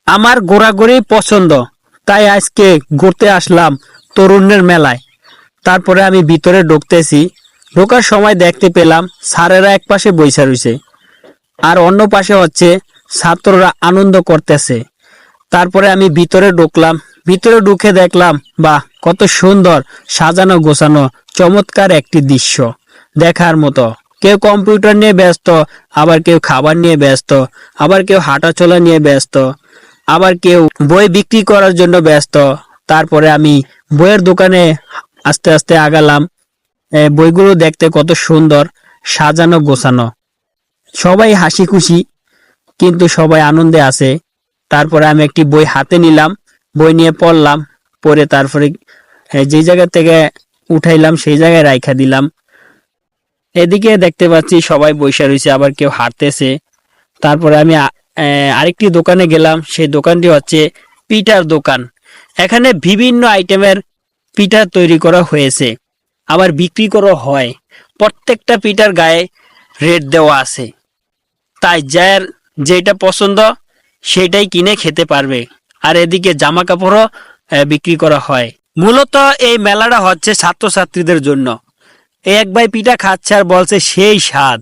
আমার ঘোরাঘুরি পছন্দ, তাই আজকে ঘুরতে আসলাম তরুণের মেলায়। তারপরে আমি ভিতরে ঢুকতেছি, ঢোকার সময় দেখতে পেলাম স্যারেরা এক পাশে বইসা রইছে, আর অন্য পাশে হচ্ছে ছাত্ররা আনন্দ করতেছে। তারপরে আমি ভিতরে ঢুকলাম, ভিতরে ঢুকে দেখলাম বাহ, কত সুন্দর সাজানো গোছানো চমৎকার একটি দৃশ্য দেখার মতো। কেউ কম্পিউটার নিয়ে ব্যস্ত, আবার কেউ খাবার নিয়ে ব্যস্ত, আবার কেউ হাঁটাচলা নিয়ে ব্যস্ত, আবার কেউ বই বিক্রি করার জন্য ব্যস্ত। তারপরে আমি বইয়ের দোকানে আস্তে আস্তে আগালাম। বইগুলো দেখতে কত সুন্দর, সাজানো গোছানো, সবাই হাসি খুশি, কিন্তু সবাই আনন্দে আছে। তারপরে আমি একটি বই হাতে নিলাম, বই নিয়ে পড়লাম, পড়ে তারপরে যে জায়গা থেকে উঠাইলাম সেই জায়গায় রাইখা দিলাম। এদিকে দেখতে পাচ্ছি সবাই বইসা রয়েছে, আবার কেউ হাঁটতেছে। তারপরে আমি আরেকটি দোকানে গেলাম, সেই দোকানটি হচ্ছে পিঠার দোকান। এখানে বিভিন্ন আইটেমের পিঠা তৈরি করা হয়েছে, আবার বিক্রি করা হয়। প্রত্যেকটা পিঠার গায়ে রেট দেওয়া আছে, তাই যার যেটা পছন্দ সেটাই কিনে খেতে পারবে। আর এদিকে জামা কাপড়ও বিক্রি করা হয়। মূলত এই মেলাটা হচ্ছে ছাত্রছাত্রীদের জন্য। এই এক ভাই পিঠা খাচ্ছে আর বলছে সেই স্বাদ।